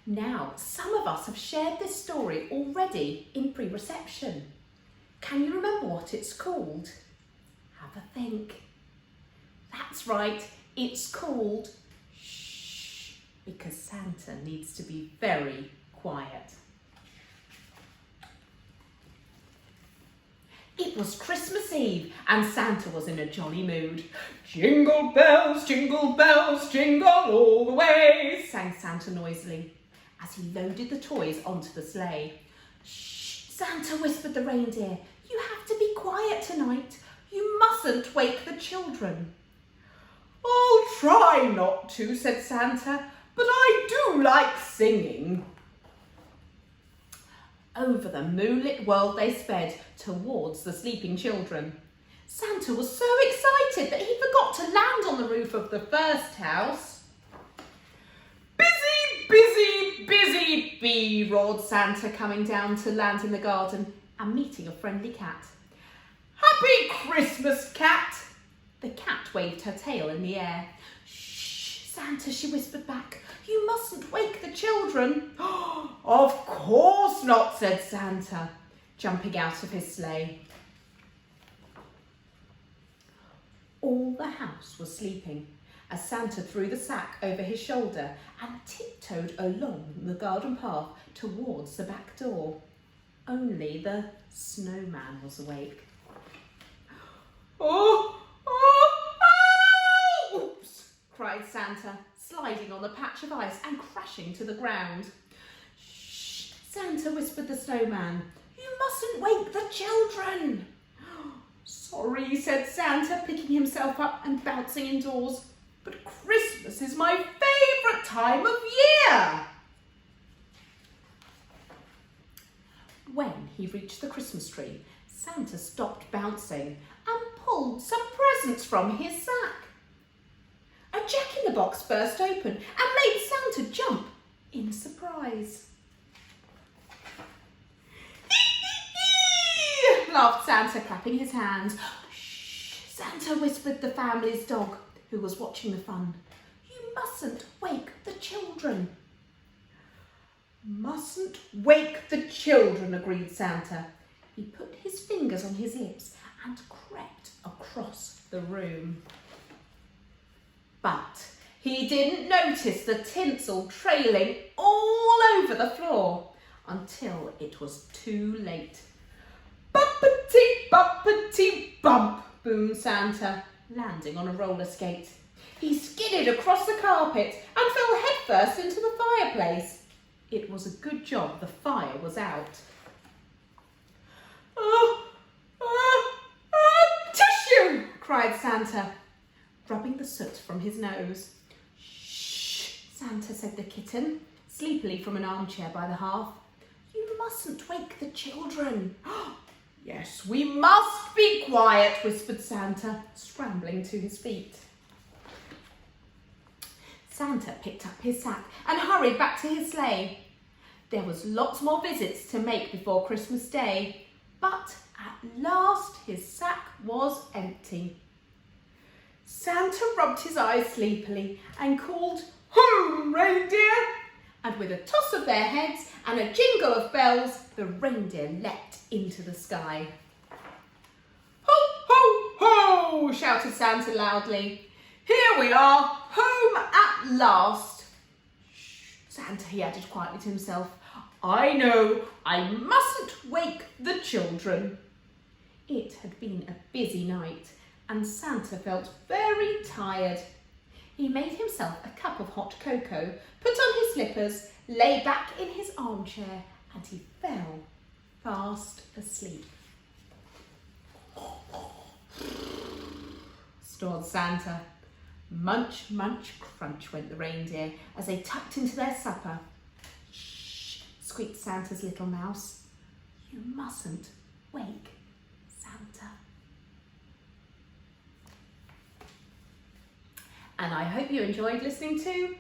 Now, some of us have shared this story already in pre-reception. Can you remember what it's called? Have a think. That's right, it's called Shh, because Santa needs to be very quiet. It was Christmas Eve and Santa was in a jolly mood. Jingle bells, jingle all the way, sang Santa noisily as he loaded the toys onto the sleigh. Shh, Santa whispered the reindeer. You have to be quiet tonight. You mustn't wake the children. I'll try not to, said Santa, but I do like singing. Over the moonlit world they sped towards the sleeping children. Santa was so excited that he forgot to land on the roof of the first house. Busy, busy, busy bee, roared Santa, coming down to land in the garden and meeting a friendly cat. Happy Christmas, cat! The cat waved her tail in the air. Shh, Santa, she whispered back. You mustn't wake the children. Of course not, said Santa, jumping out of his sleigh. All the house was sleeping as Santa threw the sack over his shoulder and tiptoed along the garden path towards the back door. Only the snowman was awake. Oh, oops, cried Santa, sliding on the patch of ice and crashing to the ground. Shh, Santa, whispered the snowman. You mustn't wake the children. Sorry, said Santa, picking himself up and bouncing indoors. But Christmas is my favourite time of year. When he reached the Christmas tree, Santa stopped bouncing and pulled some presents from his sack. A jack-in-the-box burst open and made Santa jump in surprise. Laughed Santa, clapping his hands. Shh, Santa, whispered the family's dog, who was watching the fun. You mustn't wake the children. Mustn't wake the children, agreed Santa. He put his fingers on his lips and crept across the room. But he didn't notice the tinsel trailing all over the floor until it was too late. Bumpety, bumpety, bump, boomed Santa, landing on a roller skate. He skidded across the carpet and fell headfirst into the fireplace. It was a good job the fire was out. Tissue! cried Santa, rubbing the soot from his nose. Shh, Santa, said the kitten, sleepily from an armchair by the hearth. You mustn't wake the children. Yes, we must be quiet, whispered Santa, scrambling to his feet. Santa picked up his sack and hurried back to his sleigh. There was lots more visits to make before Christmas Day, but at last his sack was empty. Santa rubbed his eyes sleepily and called, Home, reindeer! And with a toss of their heads and a jingle of bells, the reindeer leapt into the sky. Ho, ho, ho, shouted Santa loudly. Here we are, home at last. Shh, Santa, he added quietly to himself. I know, I mustn't wake the children. It had been a busy night and Santa felt very tired. He made himself a cup of hot cocoa, put on his slippers, lay back in his armchair and he fell fast asleep. Snored Santa. Munch, munch, crunch went the reindeer as they tucked into their supper. Shh, squeaked Santa's little mouse. You mustn't wake Santa. And I hope you enjoyed listening to